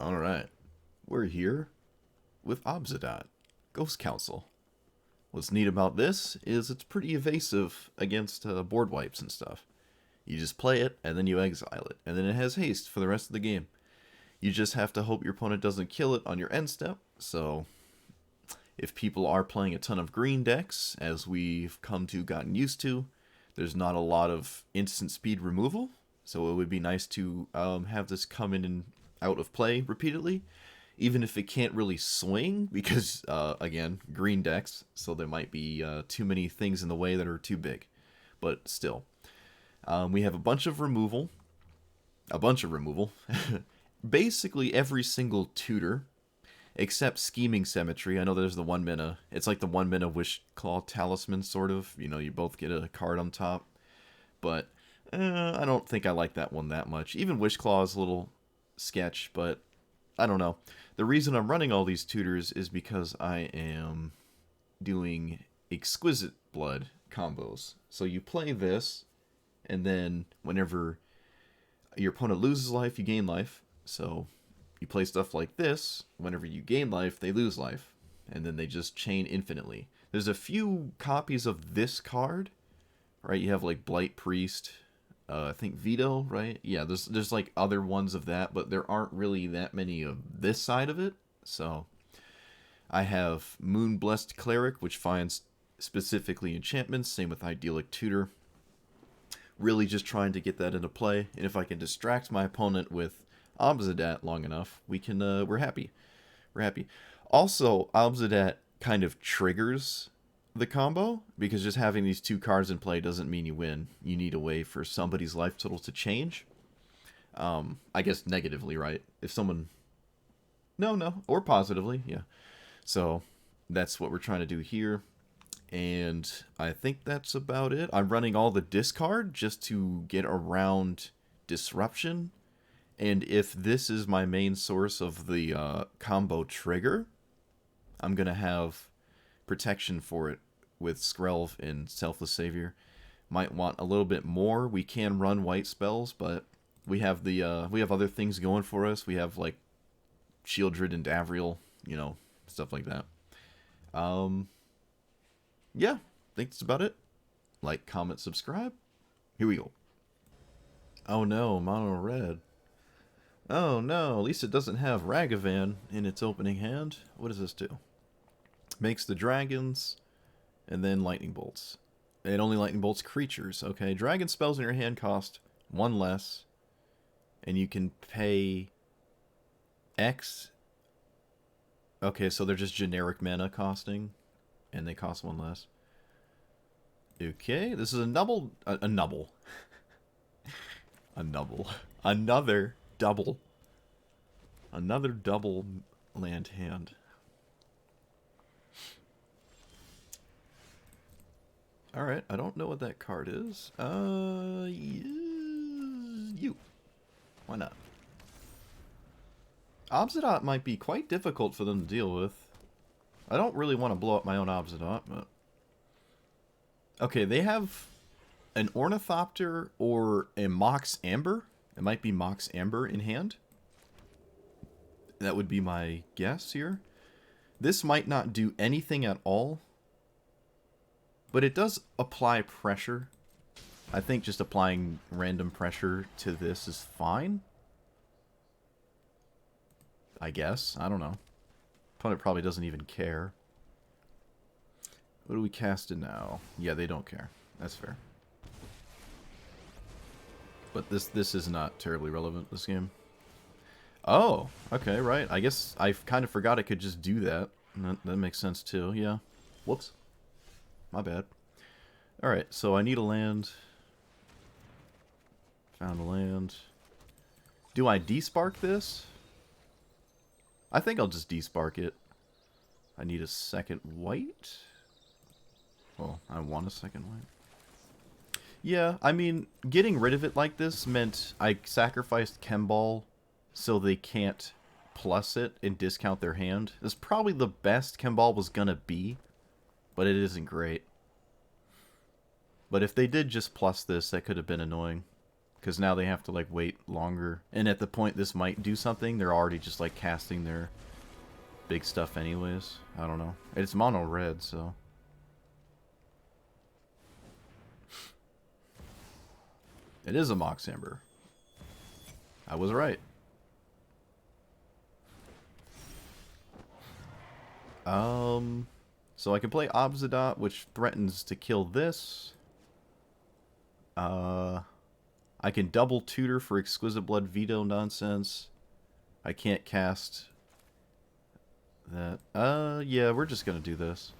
Alright, we're here with Obzedat, Ghost Council. What's neat about this is it's pretty evasive against board wipes and stuff. You just play it, and then you exile it, and then it has haste for the rest of the game. You just have to hope your opponent doesn't kill it on your end step, so if people are playing a ton of green decks, as we've come to gotten used to, there's not a lot of instant speed removal, so it would be nice to have this come in and out of play repeatedly, even if it can't really swing, because, again, green decks, so there might be too many things in the way that are too big. But still. We have a bunch of removal. Basically every single tutor, except Scheming Symmetry. I know there's the 1 mana. It's like the 1 mana Wish Claw Talisman, sort of. You know, you both get a card on top. But I don't think I like that one that much. Even Wish Claw is a little sketch, but I don't know. The reason I'm running all these tutors is because I am doing Exquisite Blood combos. So you play this, and then whenever your opponent loses life, you gain life. So you play stuff like this, whenever you gain life, they lose life. And then they just chain infinitely. There's a few copies of this card, right? You have like Blight Priest, I think Veto, right? Yeah, there's like other ones of that, but there aren't really that many of this side of it. So I have Moon Blessed Cleric, which finds specifically enchantments. Same with Idyllic Tutor. Really just trying to get that into play, and if I can distract my opponent with Obzedat long enough, we're happy. We're happy. Also, Obzedat kind of triggers the combo, because just having these two cards in play doesn't mean you win. You need a way for somebody's life total to change. I guess negatively, right? If someone... No, or positively, yeah. So, that's what we're trying to do here. And I think that's about it. I'm running all the discard just to get around disruption. And if this is my main source of the combo trigger, I'm going to have protection for it with Skrelv and Selfless Savior. Might want a little bit more. We can run white spells, but we have we have other things going for us. We have like Shieldred and Davriel, you know, stuff like that. Yeah, I think that's about it. Like, comment, subscribe. Here we go. Oh no, mono red. Oh no, at least it doesn't have Ragavan in its opening hand. What does this do? Makes the dragons, and then lightning bolts. It only lightning bolts creatures. Okay, dragon spells in your hand cost 1 less, and you can pay X. Okay, so they're just generic mana costing, and they cost 1 less. Okay, this is a nubble. A nubble. A nubble. Another double. Another double land hand. Alright, I don't know what that card is. You. Why not? Obzedat might be quite difficult for them to deal with. I don't really want to blow up my own Obzedat, but... Okay, they have an Ornithopter or a Mox Amber. It might be Mox Amber in hand. That would be my guess here. This might not do anything at all, but it does apply pressure. I think just applying random pressure to this is fine. I guess. I don't know. Opponent probably doesn't even care. What do we cast in now? Yeah, they don't care. That's fair. But this is not terribly relevant, this game. Oh, okay, right. I guess I kind of forgot I could just do that. That makes sense too, yeah. Whoops. My bad. Alright, so I need a land. Found a land. Do I despark this? I think I'll just despark it. I need a second white. Well, I want a second white. Yeah, I mean, getting rid of it like this meant I sacrificed Chemball so they can't plus it and discount their hand. It's probably the best Chemball was gonna be, but it isn't great. But if they did just plus this, that could have been annoying. Because now they have to, like, wait longer. And at the point this might do something, they're already just, like, casting their big stuff anyways. I don't know. It's mono red, so... It is a Mox Amber. I was right. So I can play Obzedat, which threatens to kill this. I can double tutor for Exquisite Blood Veto nonsense. I can't cast that. Yeah, we're just gonna do this.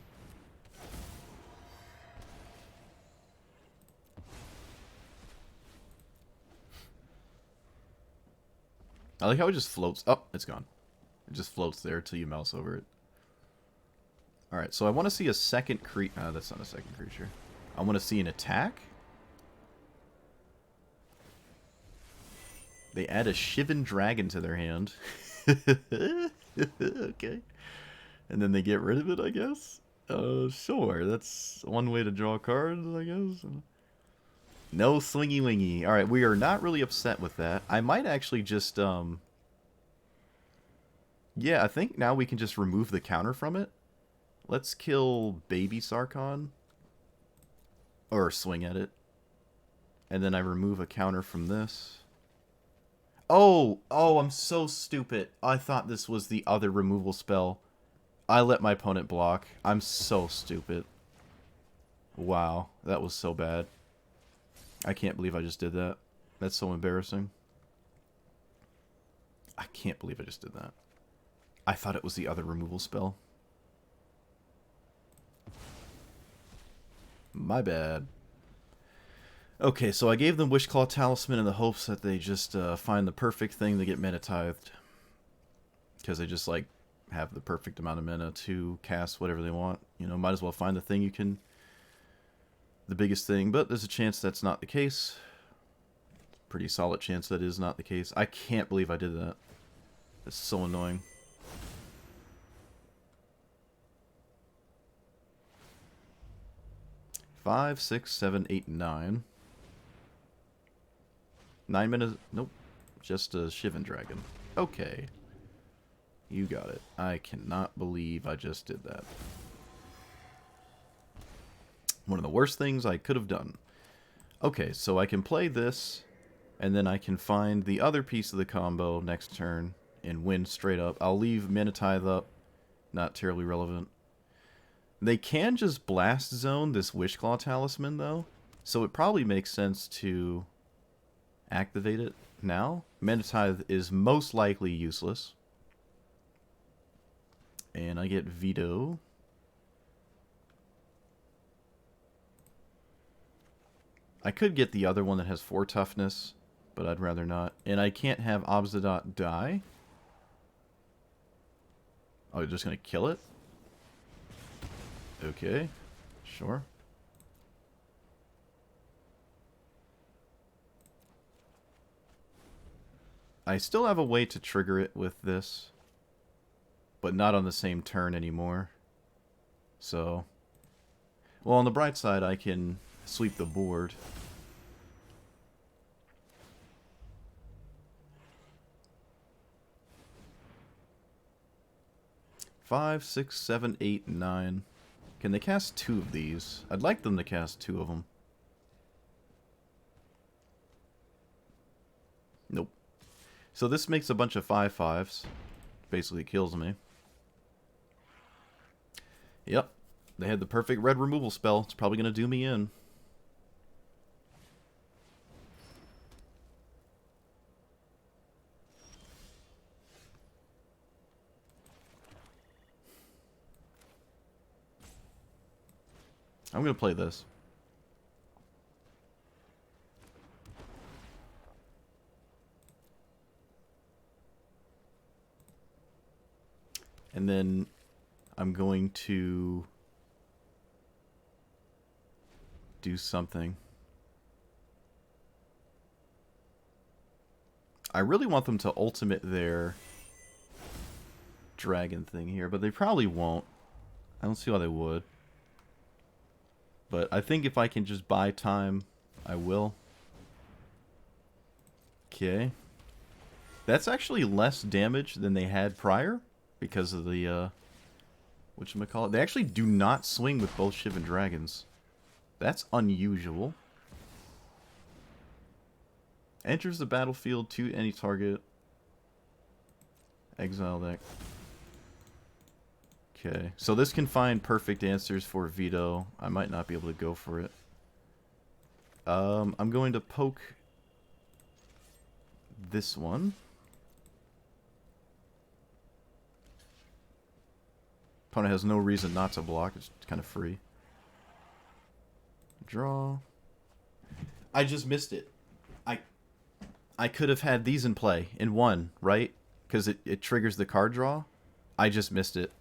I like how it just floats. Oh, it's gone. It just floats there till you mouse over it. Alright, so I want to see a second creature. That's not a second creature. I want to see an attack. They add a Shivan Dragon to their hand. Okay. And then they get rid of it, I guess? Sure. That's one way to draw cards, I guess. No swingy wingy. Alright, we are not really upset with that. I might actually just, yeah, I think now we can just remove the counter from it. Let's kill Baby Sarkhan. Or swing at it. And then I remove a counter from this. Oh, I'm so stupid. I thought this was the other removal spell. I let my opponent block. I'm so stupid. Wow, that was so bad. I can't believe I just did that. That's so embarrassing. I can't believe I just did that. I thought it was the other removal spell. My bad. Okay, so I gave them Wishclaw Talisman in the hopes that they just find the perfect thing to get mana tithed. Because they just, like, have the perfect amount of mana to cast whatever they want. You know, might as well find the thing you can... The biggest thing, but there's a chance that's not the case. Pretty solid chance that is not the case. I can't believe I did that. That's so annoying. Five, 6, 7, 8, 9. 9 minutes. Nope. Just a Shivan Dragon. Okay. You got it. I cannot believe I just did that. One of the worst things I could have done. Okay, so I can play this, and then I can find the other piece of the combo next turn and win straight up. I'll leave Mana Tithe up. Not terribly relevant. They can just Blast Zone this Wishclaw Talisman, though. So it probably makes sense to activate it now. Mana Tithe is most likely useless. And I get Veto. I could get the other one that has 4 toughness, but I'd rather not. And I can't have Obzedat die. Oh, you're just going to kill it? Okay, sure. I still have a way to trigger it with this, but not on the same turn anymore. So, well, on the bright side, I can sweep the board. Five, 6, 7, 8, 9. Can they cast 2 of these? I'd like them to cast 2 of them. Nope. So this makes a bunch of 5/5s. Basically kills me. Yep. They had the perfect red removal spell. It's probably going to do me in. I'm going to play this. And then I'm going to do something. I really want them to ultimate their dragon thing here, but they probably won't. I don't see why they would. But I think if I can just buy time, I will. Okay. That's actually less damage than they had prior because of the, whatchamacallit. They actually do not swing with both Shivan Dragons. That's unusual. Enters the battlefield to any target. Exile deck. Okay, so this can find perfect answers for veto. I might not be able to go for it. I'm going to poke this one. Opponent has no reason not to block. It's kind of free. Draw. I just missed it. I could have had these in play in one, right? Because it triggers the card draw. I just missed it.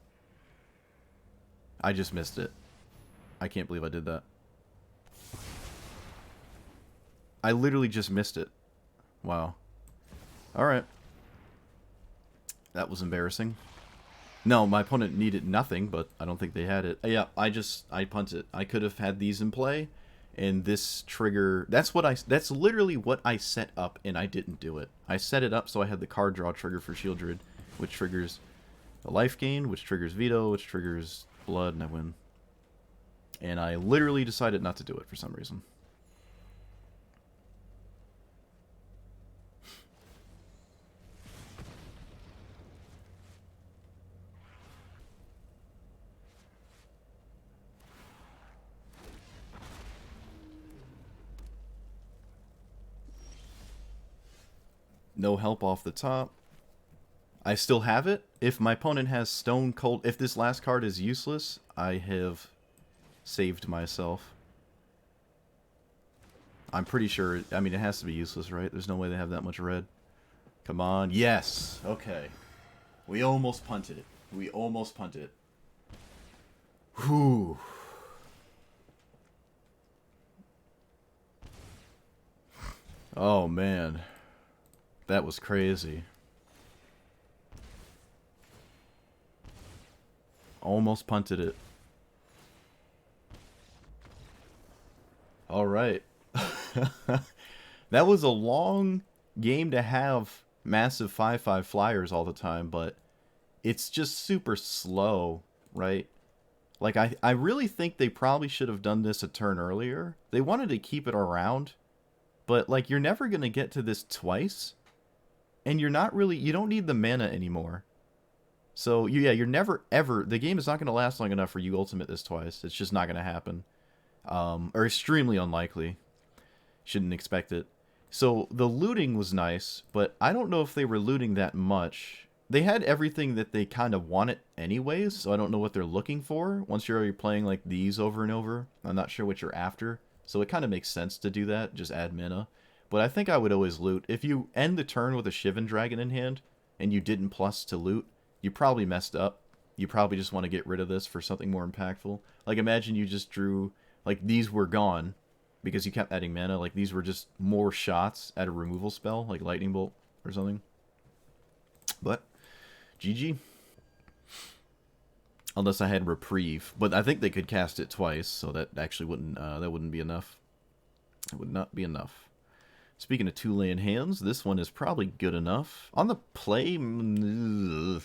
I just missed it. I can't believe I did that. I literally just missed it. Wow. Alright. That was embarrassing. No, my opponent needed nothing, but I don't think they had it. Yeah, I punted. I could have had these in play, and this trigger... That's literally what I set up, and I didn't do it. I set it up so I had the card draw trigger for Shieldred, which triggers the life gain, which triggers veto, which triggers blood, and I win. And I literally decided not to do it for some reason. No help off the top. I still have it. If my opponent has Stone Cold... If this last card is useless, I have saved myself. I'm pretty sure... I mean, it has to be useless, right? There's no way they have that much red. Come on. Yes! Okay. We almost punted it. We almost punted it. Whew. Oh, man. That was crazy. Almost punted it. Alright. That was a long game to have massive 5/5 flyers all the time, but it's just super slow, right? Like, I really think they probably should have done this a turn earlier. They wanted to keep it around, but, like, you're never going to get to this twice. And you're not really... You don't need the mana anymore. So, yeah, you're never, ever... The game is not going to last long enough for you to ultimate this twice. It's just not going to happen. Or extremely unlikely. Shouldn't expect it. So, the looting was nice, but I don't know if they were looting that much. They had everything that they kind of wanted anyways, so I don't know what they're looking for. Once you're already playing, like, these over and over, I'm not sure what you're after. So it kind of makes sense to do that, just add mana. But I think I would always loot. If you end the turn with a Shivan Dragon in hand, and you didn't plus to loot, you probably messed up. You probably just want to get rid of this for something more impactful. Like, imagine you just drew... Like, these were gone, because you kept adding mana. Like, these were just more shots at a removal spell, like Lightning Bolt or something. But, GG. Unless I had Reprieve. But I think they could cast it twice, so that actually wouldn't be enough. It would not be enough. Speaking of two-lane hands, this one is probably good enough. On the play... Ugh.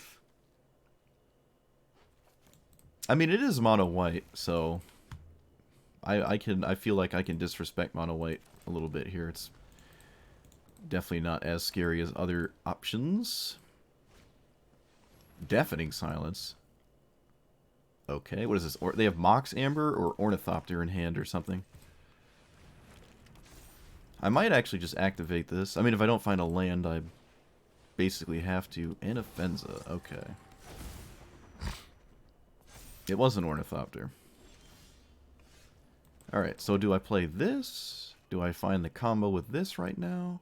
I mean, it is mono-white, so... I feel like I can disrespect mono-white a little bit here. It's definitely not as scary as other options. Deafening Silence. Okay, what is this? Or they have Mox Amber or Ornithopter in hand or something. I might actually just activate this. I mean, if I don't find a land, I basically have to. And Fenza. Okay. It was an Ornithopter. Alright, so do I play this? Do I find the combo with this right now?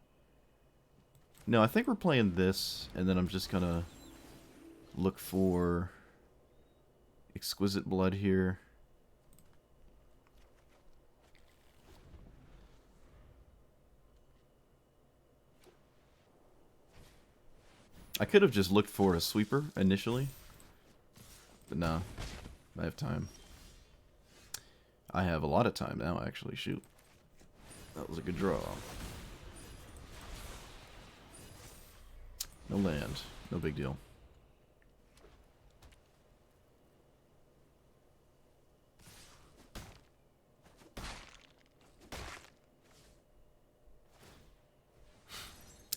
No, I think we're playing this, and then I'm just gonna look for Exquisite Blood here. I could have just looked for a sweeper initially, but no, I have time. I have a lot of time now, actually. Shoot. That was a good draw. No land. No big deal.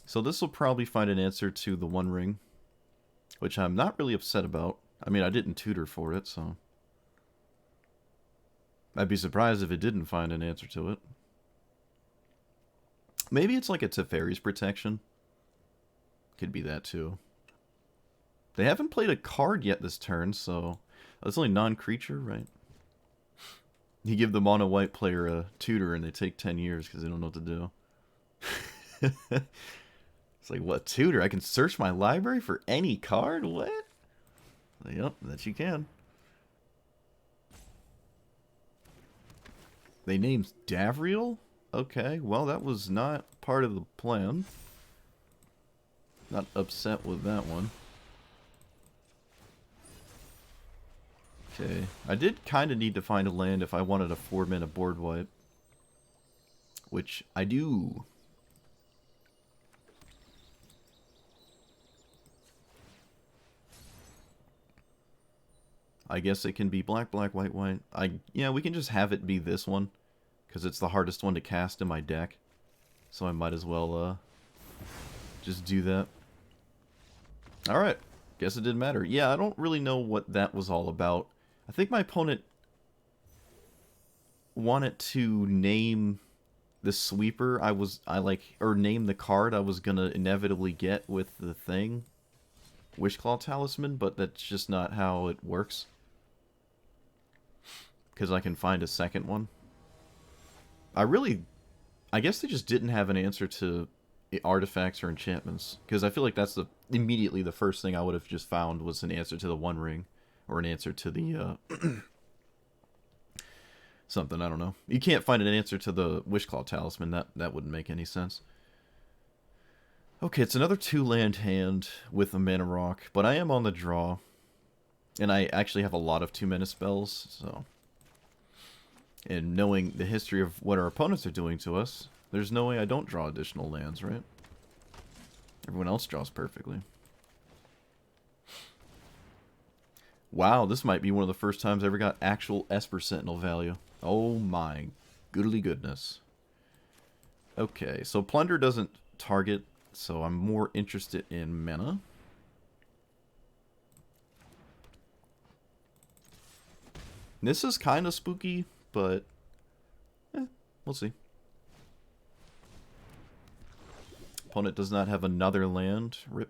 So this will probably find an answer to the One Ring, which I'm not really upset about. I mean, I didn't tutor for it, so... I'd be surprised if it didn't find an answer to it. Maybe it's like a Teferi's protection. Could be that too. They haven't played a card yet this turn, so... That's only non-creature, right? You give the mono-white player a tutor and they take 10 years because they don't know what to do. It's like, what, tutor? I can search my library for any card? What? Yep, that you can. They named Davriel? Okay, well, that was not part of the plan. Not upset with that one. Okay, I did kind of need to find a land if I wanted a 4-mana board wipe. Which I do. I guess it can be black, black, white, white. Yeah, we can just have it be this one. Because it's the hardest one to cast in my deck. So I might as well just do that. Alright. Guess it didn't matter. Yeah, I don't really know what that was all about. I think my opponent wanted to name the sweeper or name the card I was gonna inevitably get with the thing. Wishclaw Talisman, but that's just not how it works. Because I can find a second one. I guess they just didn't have an answer to artifacts or enchantments. Because I feel like that's immediately the first thing I would have just found was an answer to the One Ring. Or an answer to the, something, I don't know. You can't find an answer to the Wishclaw Talisman. That wouldn't make any sense. Okay, it's another 2-land hand with a mana rock. But I am on the draw. And I actually have a lot of 2-mana spells, so... And knowing the history of what our opponents are doing to us, there's no way I don't draw additional lands, right? Everyone else draws perfectly. Wow, this might be one of the first times I ever got actual Esper Sentinel value. Oh my goodly goodness. Okay, so Plunder doesn't target, so I'm more interested in mana. This is kind of spooky, but we'll see. Opponent does not have another land. Rip.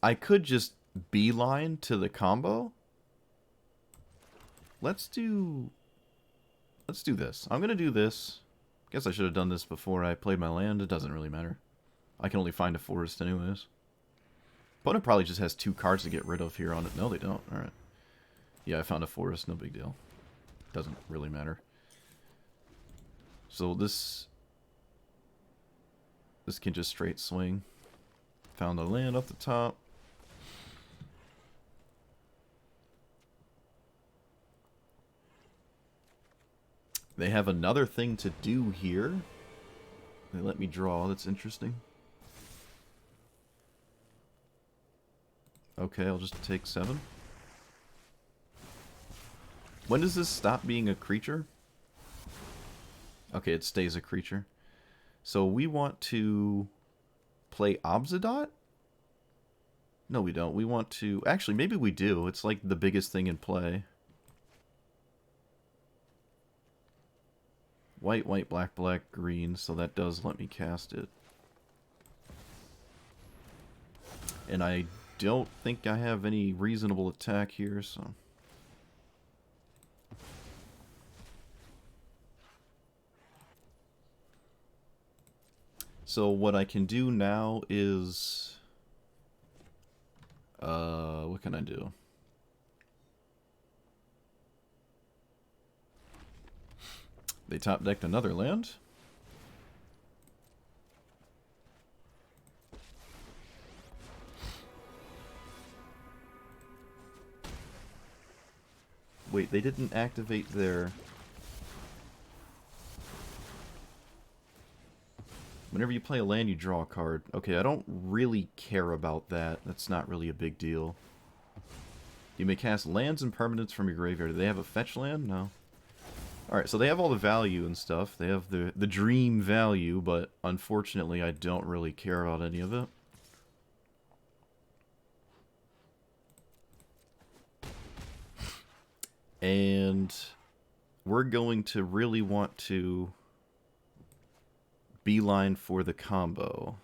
I could just beeline to the combo. Let's do this. I'm gonna do this. Guess I should have done this before I played my land. It doesn't really matter. I can only find a forest anyways. Opponent probably just has 2 cards to get rid of here on it. No, they don't. Alright. Yeah, I found a forest. No big deal. Doesn't really matter. So this can just straight swing. Found a land off the top. They have another thing to do here. They let me draw. That's interesting. Okay, I'll just take 7. When does this stop being a creature? Okay, it stays a creature. So we want to play Obzedat? No, we don't. We want to... Actually, maybe we do. It's like the biggest thing in play. White, white, black, black, green. So that does let me cast it. And I don't think I have any reasonable attack here, so... So what I can do now is... what can I do? They top decked another land. Wait, they didn't activate their... Whenever you play a land, you draw a card. Okay, I don't really care about that. That's not really a big deal. You may cast lands and permanents from your graveyard. Do they have a fetch land? No. Alright, so they have all the value and stuff. They have the dream value, but unfortunately I don't really care about any of it. And we're going to really want to beeline for the combo.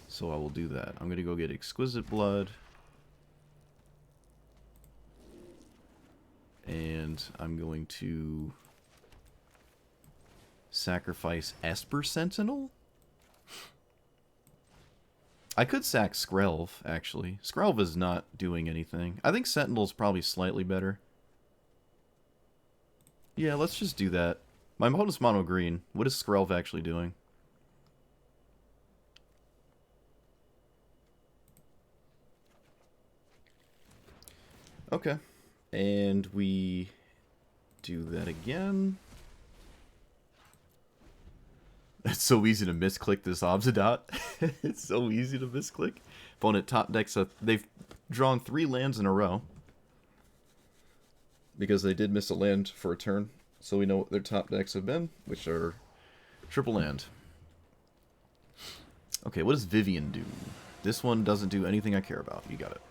So I will do that. I'm going to go get Exquisite Blood. And I'm going to sacrifice Esper Sentinel? I could sack Skrelv, actually. Skrelv is not doing anything. I think Sentinel's probably slightly better. Yeah, let's just do that. My opponent's mono green. What is Skrelv actually doing? Okay. And we do that again. It's so easy to misclick this Obzedat. It's so easy to misclick. Opponent top decks, they've drawn 3 lands in a row. Because they did miss a land for a turn. So we know what their top decks have been, which are triple land. Okay, what does Vivian do? This one doesn't do anything I care about. You got it.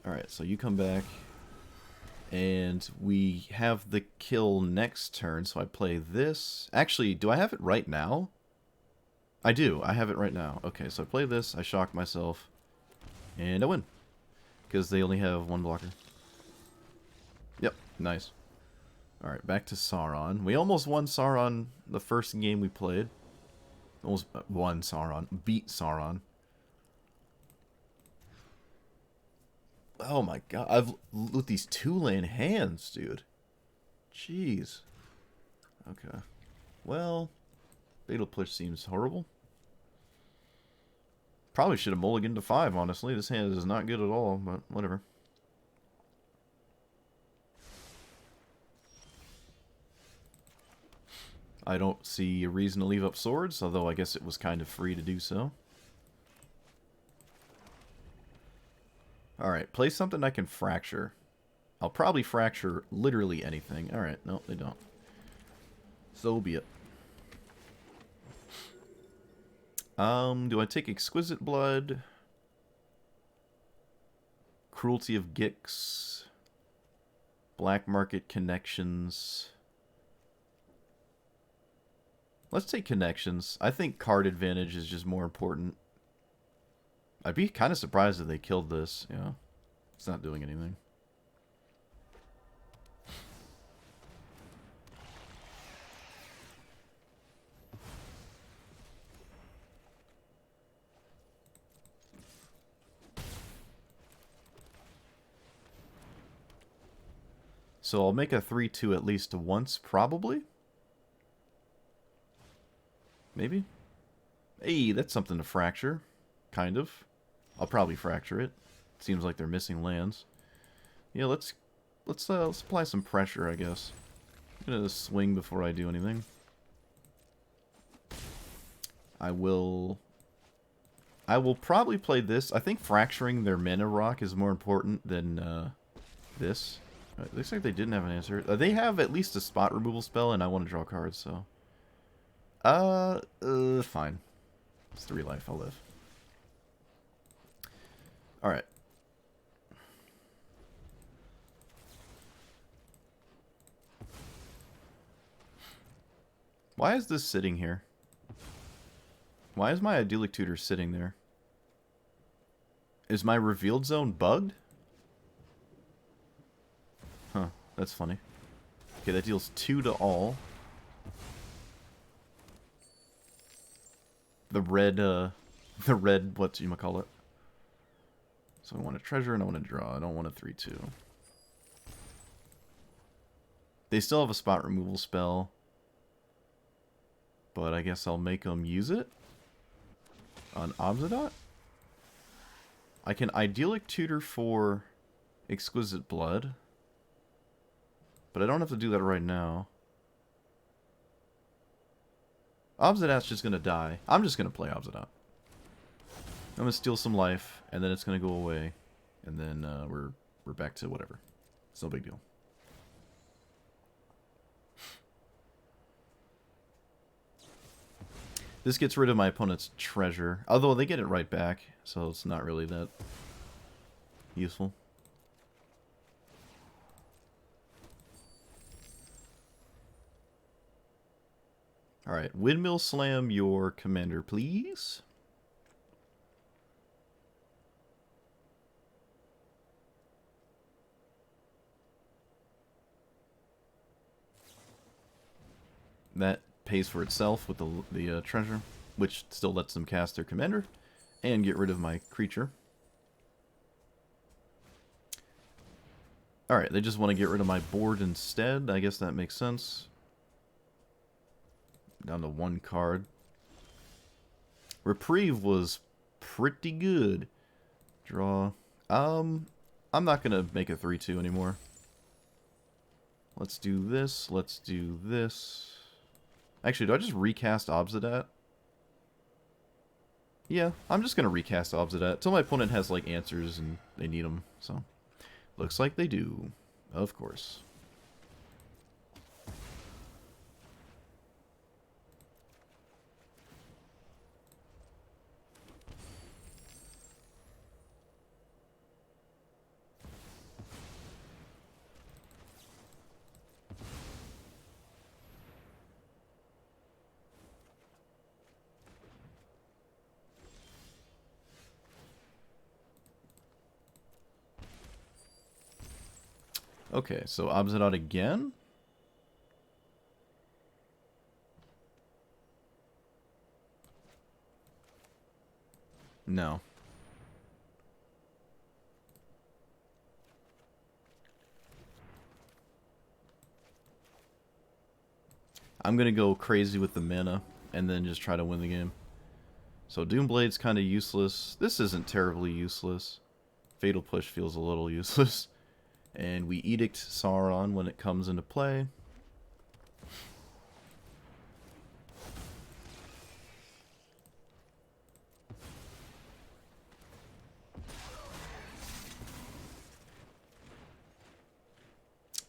Alright, so you come back. And we have the kill next turn, so I play this. Actually, do I have it right now? I do. I have it right now. Okay, so I play this, I shock myself, and I win. Because they only have 1 blocker. Yep, nice. Alright, back to Sauron. We almost won Sauron the first game we played. Almost won Sauron. Beat Sauron. Oh my god. I've with these 2-lane hands, dude. Jeez. Okay. Well, Fatal Push seems horrible. Probably should have mulliganed to 5, honestly. This hand is not good at all, but whatever. I don't see a reason to leave up swords, although I guess it was kind of free to do so. Alright, play something I can fracture. I'll probably fracture literally anything. Alright, no, they don't. So be it. Do I take Exquisite Blood? Cruelty of Gix? Black Market Connections? Let's take Connections. I think card advantage is just more important. I'd be kind of surprised if they killed this. Yeah, it's not doing anything. So I'll make a 3-2 at least once, probably? Maybe? Hey, that's something to fracture. Kind of. I'll probably fracture it. Seems like they're missing lands. Yeah, let's apply some pressure, I guess. I'm gonna swing before I do anything. I will probably play this. I think fracturing their mana rock is more important than this. It looks like they didn't have an answer. They have at least a spot removal spell, and I want to draw cards, so... fine. It's 3 life, I'll live. Alright. Why is this sitting here? Why is my Idyllic Tutor sitting there? Is my revealed zone bugged? Huh, that's funny. Okay, that deals 2 to all. The red, whatchamacallit. So I want a treasure and I want to draw. I don't want a 3-2. They still have a spot removal spell. But I guess I'll make them use it. On Obzedat? I can Idyllic Tutor for Exquisite Blood. But I don't have to do that right now. Obzedat's just going to die. I'm just going to play Obzedat. I'm going to steal some life, and then it's going to go away. And then we're back to whatever. It's no big deal. This gets rid of my opponent's treasure. Although they get it right back, so it's not really that useful. Alright, Windmill Slam your commander, please. That pays for itself with the treasure, which still lets them cast their commander and get rid of my creature. Alright, they just want to get rid of my board instead. I guess that makes sense. Down to one card. Reprieve was pretty good. Draw. I'm not going to make a 3-2 anymore. Let's do this. Let's do this. Actually, do I just recast Obzedat? Yeah, I'm just going to recast Obzedat until my opponent has, like, answers and they need them. So, looks like they do. Of course. Okay, so Obzedat again? No. I'm going to go crazy with the mana and then just try to win the game. So Doomblade's kind of useless. This isn't terribly useless. Fatal Push feels a little useless. And we Edict Sauron when it comes into play.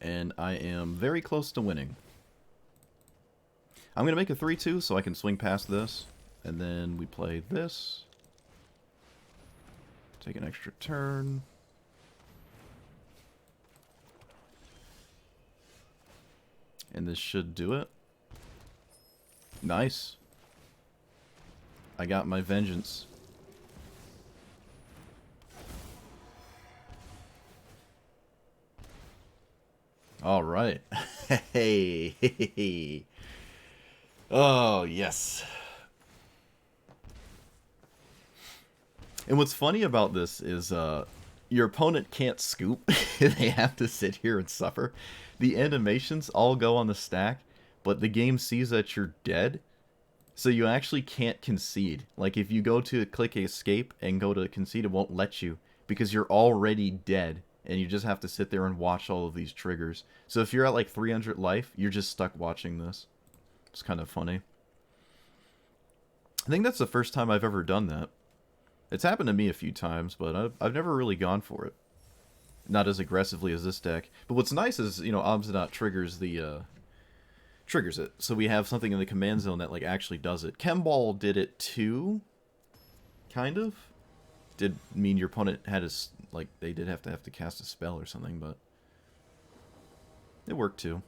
And I am very close to winning. I'm going to make a 3-2 so I can swing past this. And then we play this. Take an extra turn. And this should do it. Nice. I got my vengeance. All right. Hey. Oh, yes. And what's funny about this is your opponent can't scoop. They have to sit here and suffer. The animations all go on the stack, but the game sees that you're dead, so you actually can't concede. Like, if you go to click escape and go to concede, it won't let you, because you're already dead, and you just have to sit there and watch all of these triggers. So if you're at, like, 300 life, you're just stuck watching this. It's kind of funny. I think that's the first time I've ever done that. It's happened to me a few times, but I've never really gone for it. Not as aggressively as this deck. But what's nice is, you know, Obzedat triggers the, triggers it. So we have something in the command zone that, like, actually does it. Chemball did it too. Kind of. Did mean your opponent had a, like, they did have to cast a spell or something, but it worked too.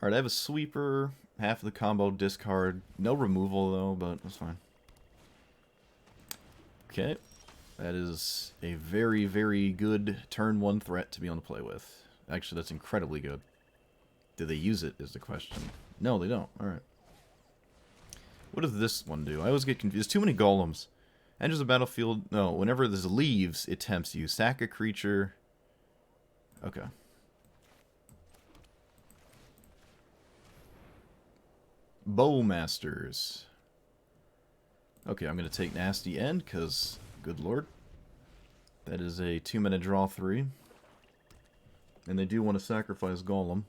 Alright, I have a sweeper. Half of the combo discard. No removal, though, but that's fine. Okay. That is a very, very good turn 1 threat to be on the play with. Actually, that's incredibly good. Do they use it is the question. No, they don't. Alright. What does this one do? I always get confused. There's too many golems. Enters the battlefield. No, whenever there's leaves, it tempts you. Sack a creature. Okay. Bowmasters. Okay, I'm going to take Nasty End, because, good lord. That is a 2-mana draw 3. And they do want to sacrifice Golem.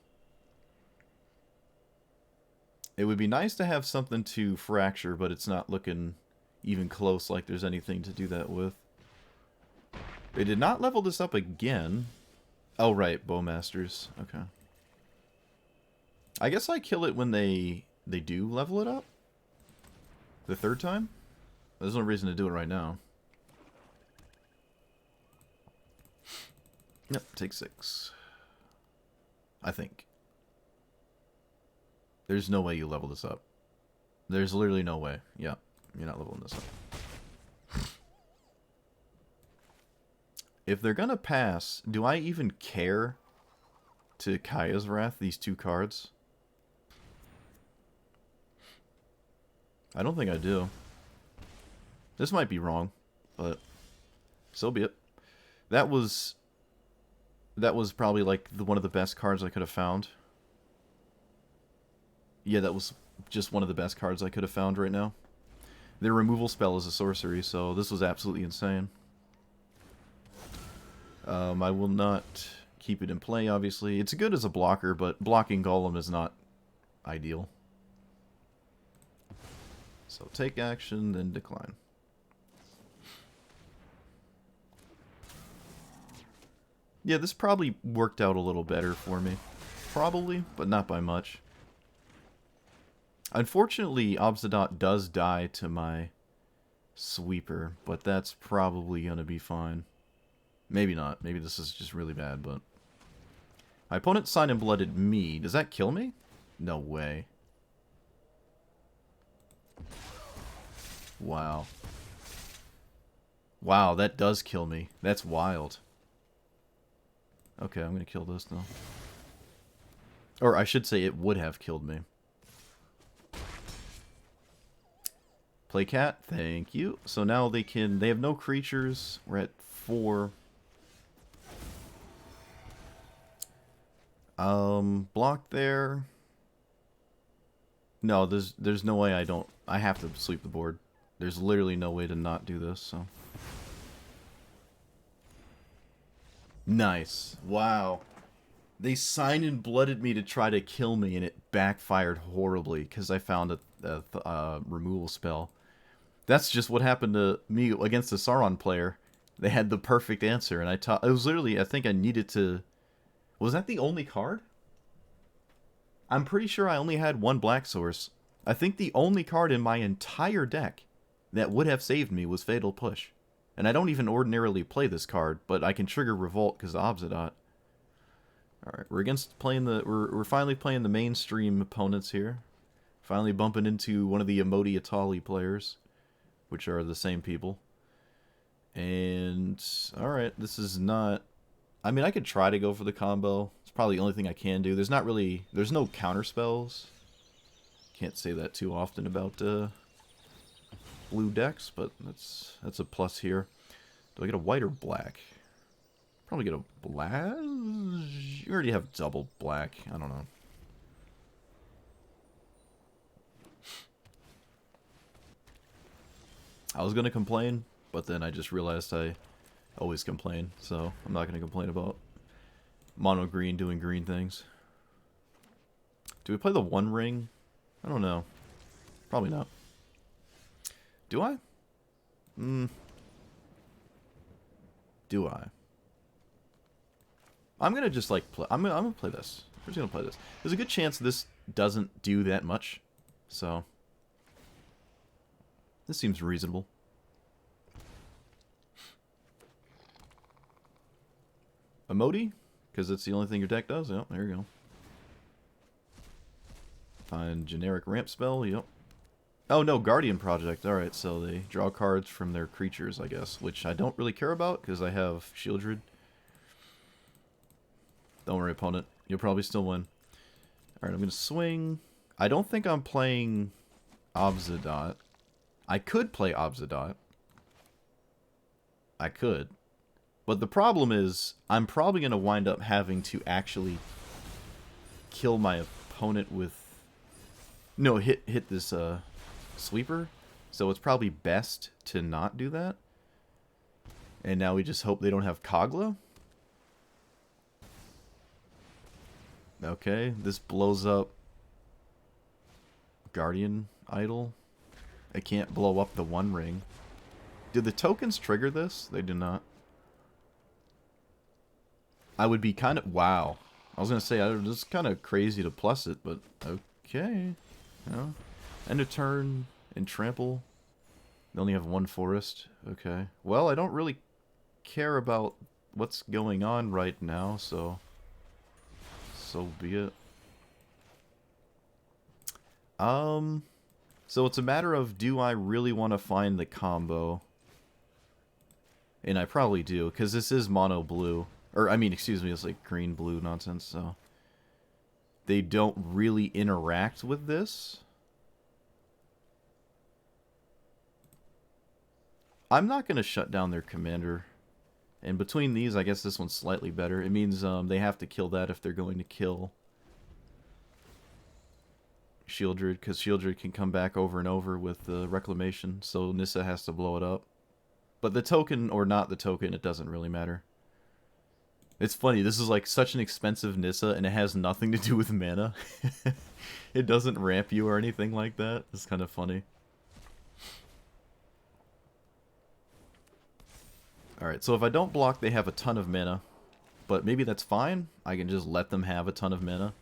It would be nice to have something to fracture, but it's not looking even close like there's anything to do that with. They did not level this up again. Oh, right, Bowmasters. Okay. I guess I kill it when they do level it up? The third time? There's no reason to do it right now. Yep, take 6. I think. There's no way you level this up. There's literally no way. Yeah, you're not leveling this up. If they're gonna pass, do I even care to Kaya's Wrath these 2 cards? I don't think I do. This might be wrong, but so be it. That was probably like one of the best cards I could have found. Yeah, that was just one of the best cards I could have found right now. Their removal spell is a sorcery, so this was absolutely insane. I will not keep it in play, obviously. It's good as a blocker, but blocking Golem is not ideal. So take action, then decline. Yeah, this probably worked out a little better for me. Probably, but not by much. Unfortunately, Obzedat does die to my sweeper, but that's probably going to be fine. Maybe not. Maybe this is just really bad, but... My opponent Sign and Blooded me. Does that kill me? No way. Wow. Wow, that does kill me. That's wild. Okay, I'm going to kill this, though. Or I should say it would have killed me. Play cat, thank you. So now they have no creatures. We're at 4. Block there. No, there's no way I have to sweep the board. There's literally no way to not do this, so. Nice. Wow. They Sign and Blooded me to try to kill me, and it backfired horribly because I found a removal spell. That's just what happened to me against the Sauron player. They had the perfect answer, and it was literally, I think I needed to... Was that the only card? I'm pretty sure I only had 1 black source. I think the only card in my entire deck that would have saved me was Fatal Push. And I don't even ordinarily play this card, but I can trigger Revolt because of Obzedat. Alright, we're finally playing the mainstream opponents here. Finally bumping into one of the Emoti Atali players, which are the same people. And, alright, this is not... I mean, I could try to go for the combo. It's probably the only thing I can do. There's no counter spells. Can't say that too often about blue decks, but that's a plus here. Do I get a white or black? Probably get a black. You already have double black. I don't know. I was gonna complain, but then I just realized I always complain, so I'm not gonna complain about mono green doing green things. Do we play the One Ring? I don't know. Probably not. Do I? Do I? I'm gonna just like play. I'm gonna play this. We're just gonna play this. There's a good chance this doesn't do that much, so this seems reasonable. Emoti, because it's the only thing your deck does. Yep, there you go. Find generic ramp spell. Yep. Oh no, Guardian Project. Alright, so they draw cards from their creatures, I guess, which I don't really care about because I have Shieldred. Don't worry, opponent. You'll probably still win. Alright, I'm going to swing. I don't think I'm playing Obzedat. I could play Obzedat. I could. But the problem is, I'm probably going to wind up having to actually kill my opponent with... No, hit this sweeper. So it's probably best to not do that. And now we just hope they don't have Kogla. Okay, this blows up Guardian Idol. It can't blow up the One Ring. Did the tokens trigger this? They did not. I would be kind of... Wow. I was going to say, this is kind of crazy to plus it, but okay. You know, end of turn and trample. They only have one forest. Okay. Well, I don't really care about what's going on right now, so be it. So it's a matter of, do I really want to find the combo? And I probably do, because this is mono blue. Or, I mean, excuse me, it's like green blue nonsense, so they don't really interact with this. I'm not going to shut down their commander. And between these, I guess this one's slightly better. It means they have to kill that if they're going to kill Shieldred, because Shieldred can come back over and over with the Reclamation, so Nissa has to blow it up. But the token, or not the token, it doesn't really matter. It's funny, this is like such an expensive Nissa, and it has nothing to do with mana. It doesn't ramp you or anything like that. It's kind of funny. Alright, so if I don't block, they have a ton of mana. But maybe that's fine. I can just let them have a ton of mana.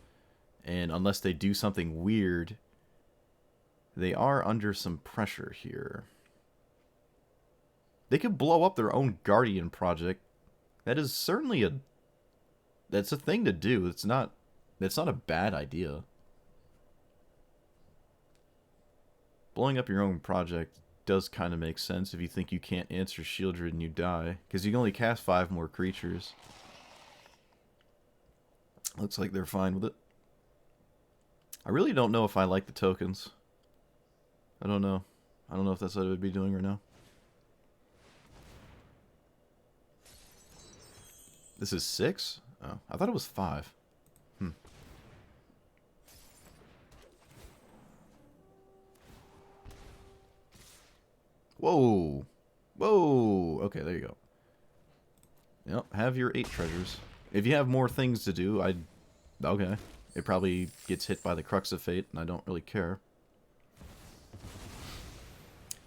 And unless they do something weird, they are under some pressure here. They could blow up their own Guardian project. That is certainly that's a thing to do. It's not a bad idea. Blowing up your own project does kind of make sense if you think you can't answer Shieldred and you die, because you can only cast 5 more creatures. Looks like they're fine with it. I really don't know if I like the tokens. I don't know. I don't know if that's what I would be doing right now. This is 6? Oh, I thought it was 5. Whoa. Whoa. Okay, there you go. Yep, have your 8 treasures. If you have more things to do, okay. It probably gets hit by the Crux of Fate, and I don't really care.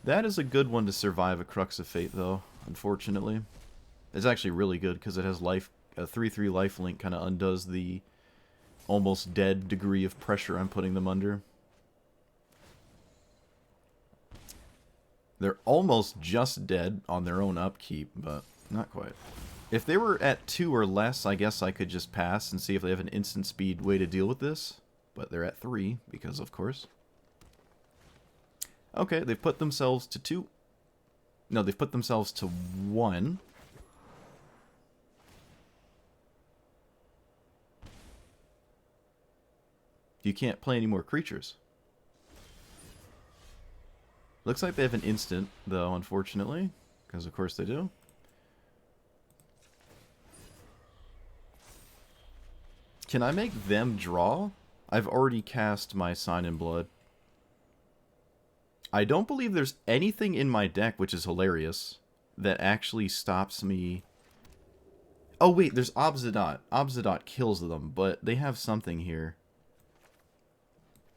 That is a good one to survive a Crux of Fate, though, unfortunately. It's actually really good, because it has life, a 3/3 lifelink kind of undoes the almost dead degree of pressure I'm putting them under. They're almost just dead on their own upkeep, but not quite. If they were at 2 or less, I guess I could just pass and see if they have an instant speed way to deal with this. But they're at 3, because of course. Okay, they've put themselves to 2. No, they've put themselves to 1. You can't play any more creatures. Looks like they have an instant, though, unfortunately. Because of course they do. Can I make them draw? I've already cast my Sign in Blood. I don't believe there's anything in my deck, which is hilarious, that actually stops me. Oh wait, there's Obzedat. Obzedat kills them, but they have something here.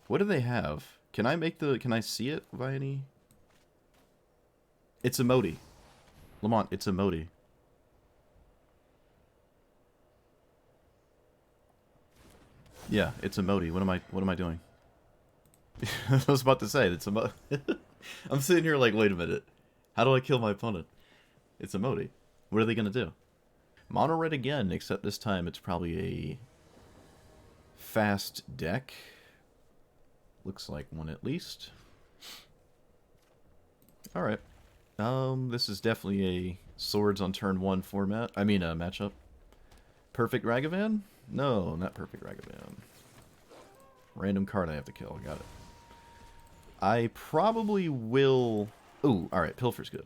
What do they have? Can I see it by any? It's a Modi. Lamont, it's a Modi. Yeah, it's a Modi. What am I doing? I was about to say, it's a Modi. I'm sitting here like, wait a minute. How do I kill my opponent? It's a Modi. What are they going to do? Mono red again, except this time it's probably a fast deck. Looks like one at least. Alright. This is definitely a swords on turn 1 format. I mean, a matchup. Perfect Ragavan? No, not Perfect Ragavan. Random card I have to kill. Got it. I probably will... Ooh, alright, Pilfer's good.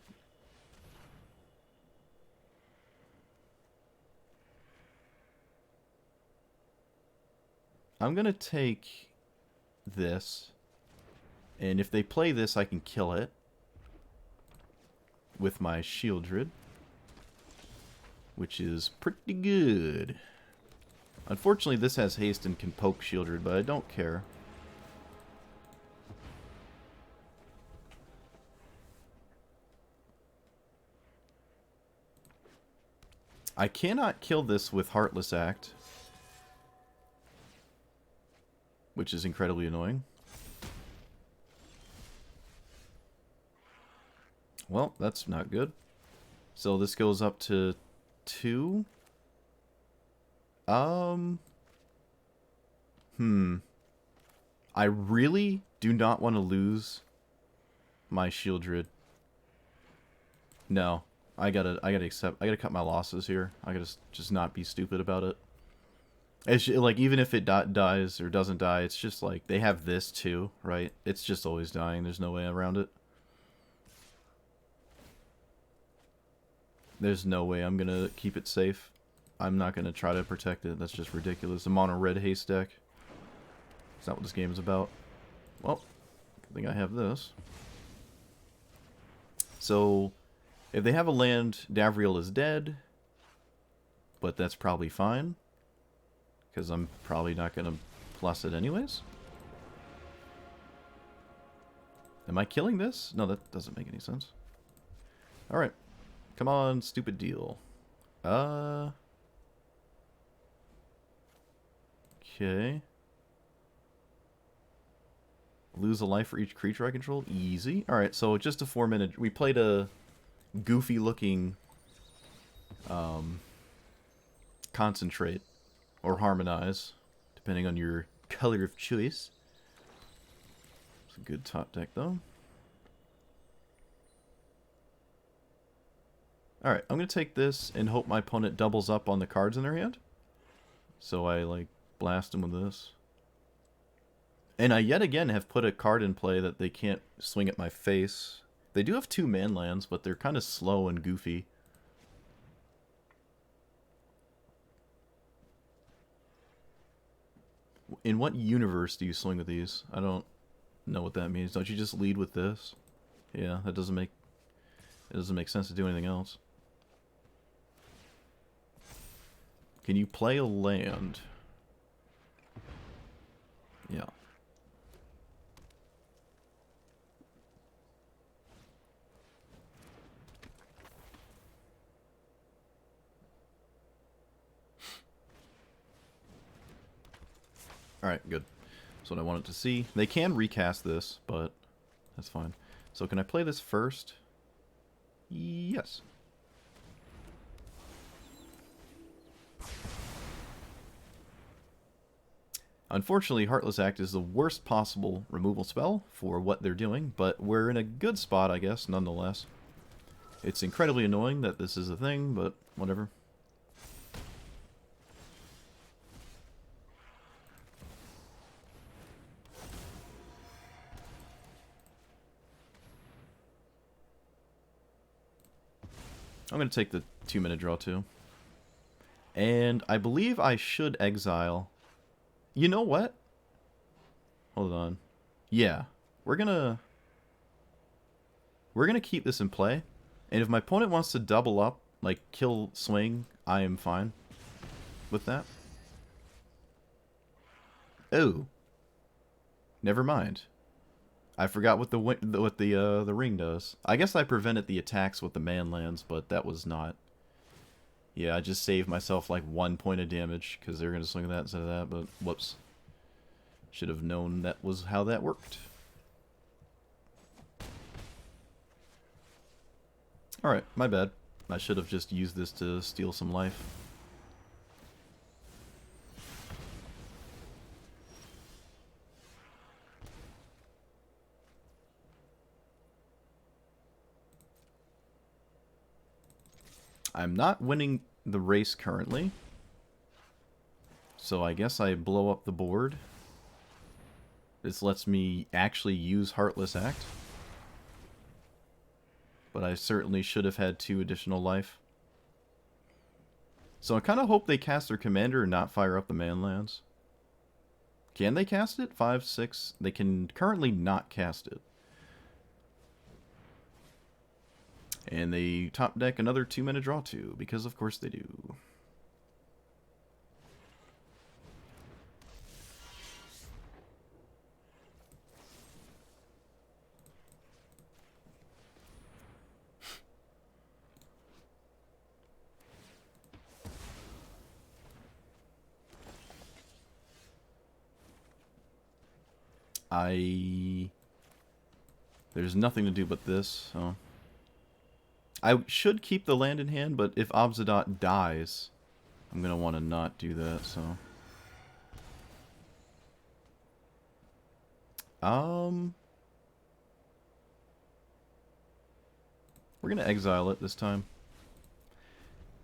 I'm gonna take this, and if they play this, I can kill it with my Shieldred. which is pretty good. Unfortunately, this has haste and can poke Shieldred, but I don't care. I cannot kill this with Heartless Act, which is incredibly annoying. Well, that's not good. So this goes up to 2. I really do not want to lose my Shieldred. No. I gotta cut my losses here. I gotta just not be stupid about it. It's like, even if it dies or doesn't die, it's just like, they have this too, right? It's just always dying. There's no way around it. There's no way I'm gonna keep it safe. I'm not gonna try to protect it. That's just ridiculous. I'm on a red haste deck. That's not what this game is about. Well, I think I have this. So, if they have a land, Davriel is dead. But that's probably fine. Because I'm probably not going to plus it anyways. Am I killing this? No, that doesn't make any sense. Alright. Come on, stupid deal. Okay. Lose a life for each creature I control? Easy. Alright, so just a 4-minute... We played a goofy-looking concentrate or harmonize, depending on your color of choice. It's a good top deck, though. Alright, I'm going to take this and hope my opponent doubles up on the cards in their hand. So I, like, blast them with this. And I yet again have put a card in play that they can't swing at my face. They do have 2 man lands, but they're kind of slow and goofy. In what universe do you swing with these? I don't know what that means. Don't you just lead with this? Yeah, that doesn't make... It doesn't make sense to do anything else. Can you play a land? Yeah. Alright, good. That's what I wanted to see. They can recast this, but that's fine. So can I play this first? Yes. Unfortunately, Heartless Act is the worst possible removal spell for what they're doing, but we're in a good spot, I guess, nonetheless. It's incredibly annoying that this is a thing, but whatever. I'm going to take the 2-minute draw, too. And I believe I should exile... You know what? Hold on. Yeah. We're gonna keep this in play. And if my opponent wants to double up, like kill swing, I am fine with that. Oh. Never mind. I forgot what the ring does. I guess I prevented the attacks with the man lands, but that was not... Yeah, I just saved myself like 1 point of damage because they were going to swing that instead of that, but whoops. Should have known that was how that worked. Alright, my bad. I should have just used this to steal some life. I'm not winning the race currently, so I guess I blow up the board. This lets me actually use Heartless Act, but I certainly should have had 2 additional life. So I kind of hope they cast their commander and not fire up the man lands. Can they cast it? 5, 6? They can currently not cast it. And they top deck another 2-mana draw 2, because of course they do. There's nothing to do but this, so... I should keep the land in hand, but if Obzedat dies, I'm going to want to not do that, so... We're going to exile it this time.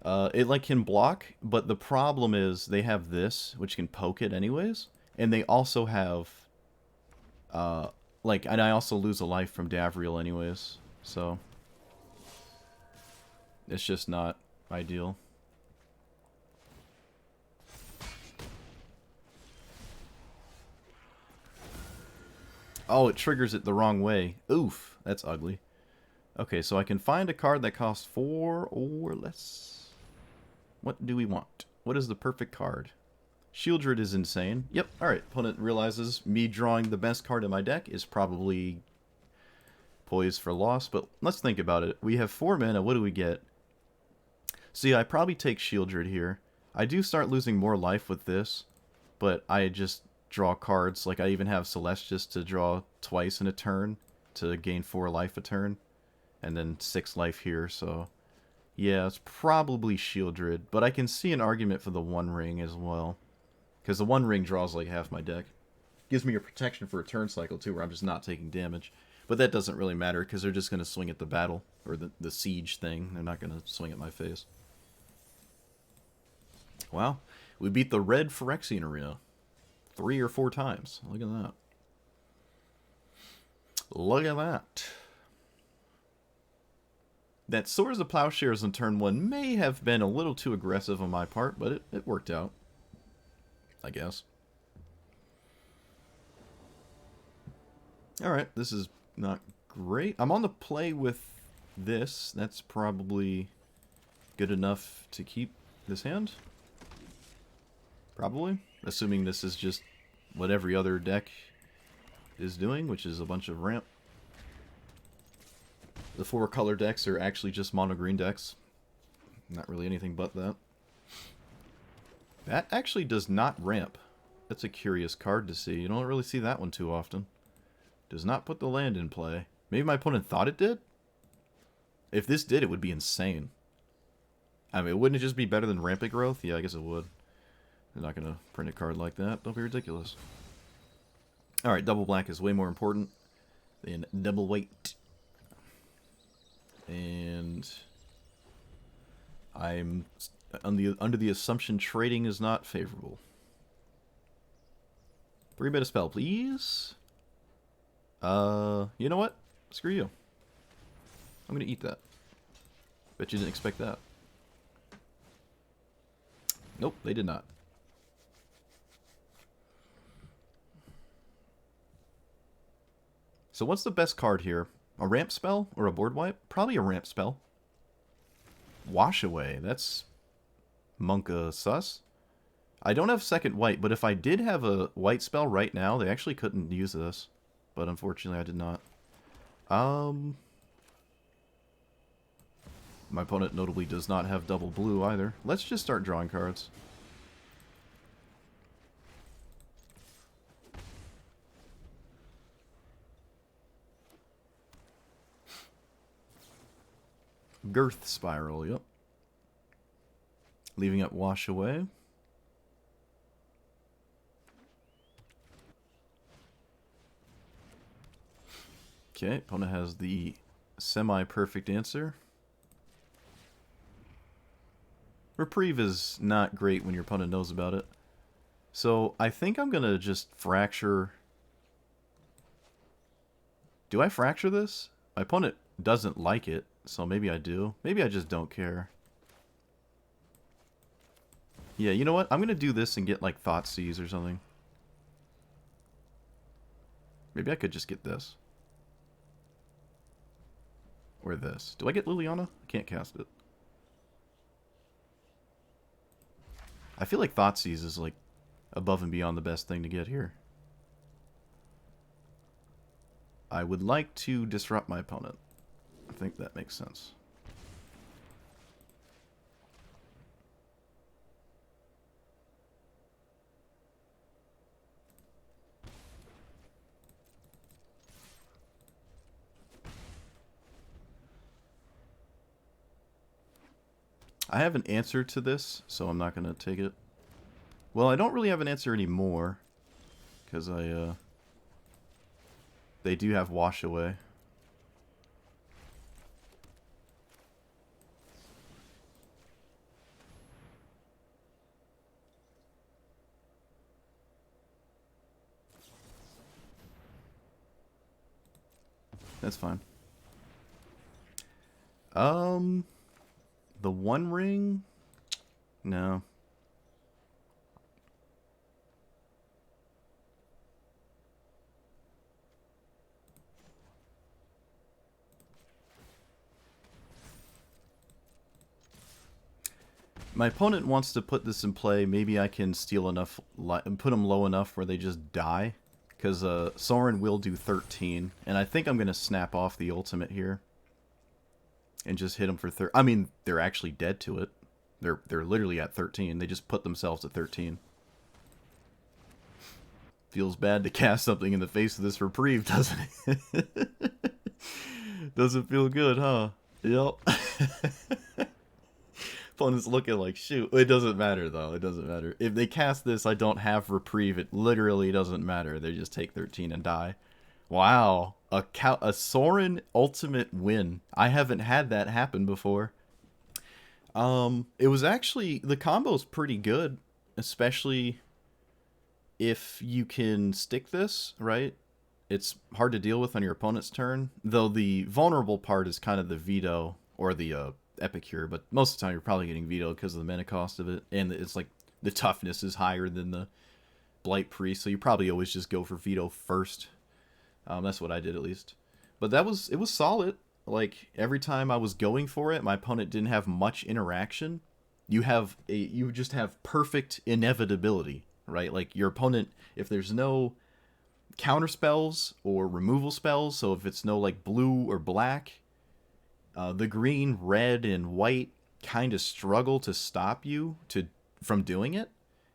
It, like, can block, but the problem is they have this, which can poke it anyways, and they also have... like, and I also lose a life from Davriel anyways, so... It's just not ideal. Oh, it triggers it the wrong way. Oof, that's ugly. Okay, so I can find a card that costs 4 or less. What do we want? What is the perfect card? Shieldred is insane. Yep, alright. Opponent realizes me drawing the best card in my deck is probably poised for loss, but let's think about it. We have 4 mana, what do we get? See, I probably take Shieldred here. I do start losing more life with this, but I just draw cards. Like, I even have Celestius to draw twice in a turn to gain 4 life a turn, and then 6 life here, so... Yeah, it's probably Shieldred, but I can see an argument for the One Ring as well. Because the One Ring draws like half my deck. Gives me a protection for a turn cycle too, where I'm just not taking damage. But that doesn't really matter, because they're just going to swing at the battle, or the siege thing. They're not going to swing at my face. Wow, we beat the red Phyrexian arena 3 or 4 times. Look at that. Look at that. That Swords of Plowshares on turn 1 may have been a little too aggressive on my part, but it worked out, I guess. Alright, this is not great. I'm on the play with this. That's probably good enough to keep this hand. Probably. Assuming this is just what every other deck is doing, which is a bunch of ramp. The 4 color decks are actually just mono green decks. Not really anything but that. That actually does not ramp. That's a curious card to see. You don't really see that one too often. Does not put the land in play. Maybe my opponent thought it did? If this did, it would be insane. I mean, wouldn't it just be better than Rampant Growth? Yeah, I guess it would. They're not going to print a card like that. Don't be ridiculous. Alright, double black is way more important than double white. And I'm under the assumption trading is not favorable. 3-mana spell, please. You know what? Screw you. I'm going to eat that. Bet you didn't expect that. Nope, they did not. So what's the best card here? A ramp spell or a board wipe? Probably a ramp spell. Wash Away. That's Monka sus. I don't have second white, but if I did have a white spell right now, they actually couldn't use this. But unfortunately, I did not. My opponent notably does not have double blue either. Let's just start drawing cards. Girth Spiral, yep. Leaving up Wash Away. Okay, opponent has the semi-perfect answer. Reprieve is not great when your opponent knows about it. So I think I'm going to just fracture. Do I fracture this? My opponent doesn't like it, so maybe I do. Maybe I just don't care. Yeah, you know what? I'm going to do this and get like Thoughtseize or something. Maybe I could just get this. or this? Do I get Liliana? I can't cast it. I feel like Thoughtseize is like above and beyond the best thing to get here. I would like to disrupt my opponent. I think that makes sense. I have an answer to this, so I'm not going to take it. Well, I don't really have an answer anymore, because they do have Wash Away. That's fine. The One Ring? No. My opponent wants to put this in play. Maybe I can steal enough and put them low enough where they just die. Because Sauron will do 13. And I think I'm going to snap off the ultimate here. And just hit them for 13. I mean, they're actually dead to it. They're literally at 13. They just put themselves at 13. Feels bad to cast something in the face of this reprieve, doesn't it? Doesn't feel good, huh? Yep. Opponent's looking like, shoot. It doesn't matter, though. It doesn't matter. If they cast this, I don't have reprieve. It literally doesn't matter. They just take 13 and die. Wow. A Sauron ultimate win. I haven't had that happen before. It was actually... The combo's pretty good. Especially if you can stick this, right? It's hard to deal with on your opponent's turn. Though the vulnerable part is kind of the veto or the Epicure. But most of the time you're probably getting veto because of the mana cost of it. And it's like the toughness is higher than the Blight Priest. So you probably always just go for veto first. That's what I did, at least. But it was solid. Like, every time I was going for it, my opponent didn't have much interaction. You just have perfect inevitability, right? Like, your opponent, if there's no counter spells or removal spells, so if it's no, like, blue or black, the green, red, and white kind of struggle to stop you from doing it.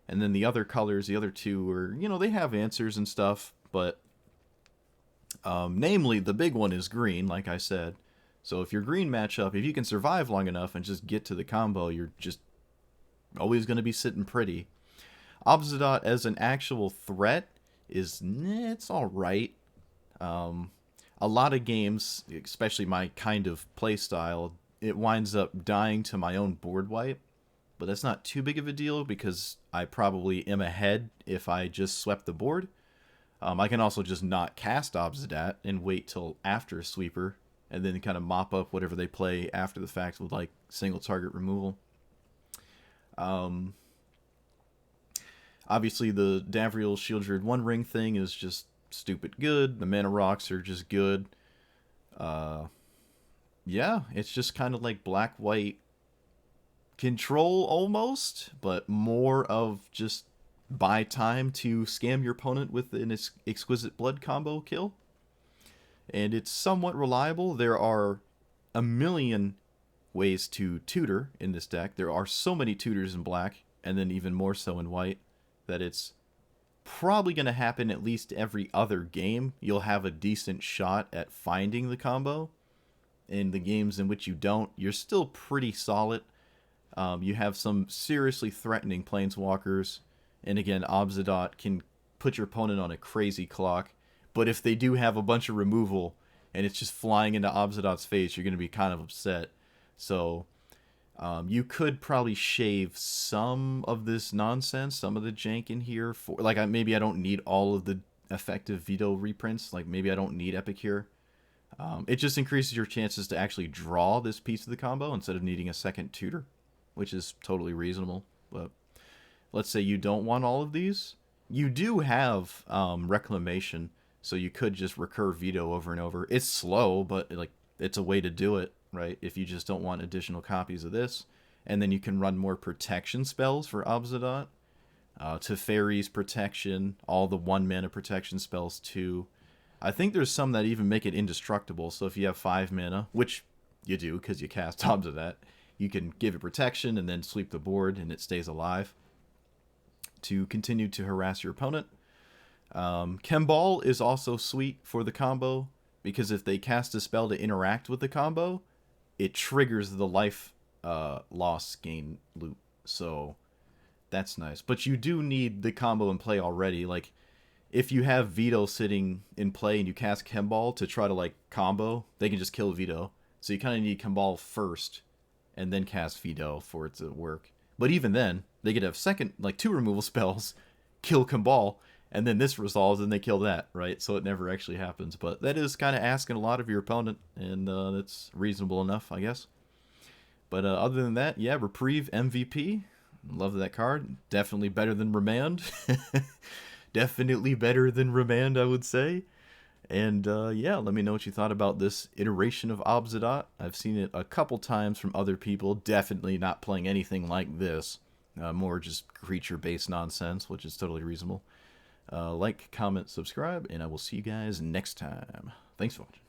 And then the other colors, the other two, are, they have answers and stuff, but... namely, the big one is green, like I said. So if your green matchup, if you can survive long enough and just get to the combo, you're just always going to be sitting pretty. Obzedat as an actual threat it's alright. A lot of games, especially my kind of playstyle, it winds up dying to my own board wipe. But that's not too big of a deal because I probably am ahead if I just swept the board. I can also just not cast Obzedat and wait till after Sweeper, and then kind of mop up whatever they play after the fact with, like, single target removal. Obviously, the Davriel Shieldred One Ring thing is just stupid good. The mana rocks are just good. Yeah, it's just kind of like black-white control almost, but more of just... buy time to scam your opponent with an exquisite blood combo kill. And it's somewhat reliable. There are a million ways to tutor in this deck. There are so many tutors in black, and then even more so in white, that it's probably going to happen at least every other game. You'll have a decent shot at finding the combo. In the games in which you don't, you're still pretty solid. You have some seriously threatening planeswalkers. And again, Obzedat can put your opponent on a crazy clock. But if they do have a bunch of removal and it's just flying into Obzedat's face, you're going to be kind of upset. So you could probably shave some of this nonsense, some of the jank in here. Maybe I don't need all of the effective veto reprints. Like, maybe I don't need Epicure. It just increases your chances to actually draw this piece of the combo instead of needing a second tutor, which is totally reasonable. But... let's say you don't want all of these. You do have Reclamation, so you could just recur veto over and over. It's slow, but it's a way to do it, right? If you just don't want additional copies of this. And then you can run more protection spells for Obzedat. Teferi's protection, all the 1-mana protection spells too. I think there's some that even make it indestructible, so if you have 5 mana, which you do because you cast Obzedat, you can give it protection and then sweep the board and it stays alive to continue to harass your opponent. Chemball is also sweet for the combo, because if they cast a spell to interact with the combo, it triggers the life loss gain loop, so that's nice. But you do need the combo in play already. Like, if you have Veto sitting in play and you cast Chemball to try to, like, combo, they can just kill Veto. So you kind of need Chemball first and then cast Veto for it to work. But even then, they could have second, like, 2 removal spells, kill Chemball, and then this resolves and they kill that, right? So it never actually happens. But that is kind of asking a lot of your opponent, and that's reasonable enough, I guess. But other than that, yeah, Reprieve MVP. Love that card. Definitely better than Remand. Definitely better than Remand, I would say. And yeah, let me know what you thought about this iteration of Obzedat. I've seen it a couple times from other people. Definitely not playing anything like this. More just creature-based nonsense, which is totally reasonable. Like, comment, subscribe, and I will see you guys next time. Thanks for watching.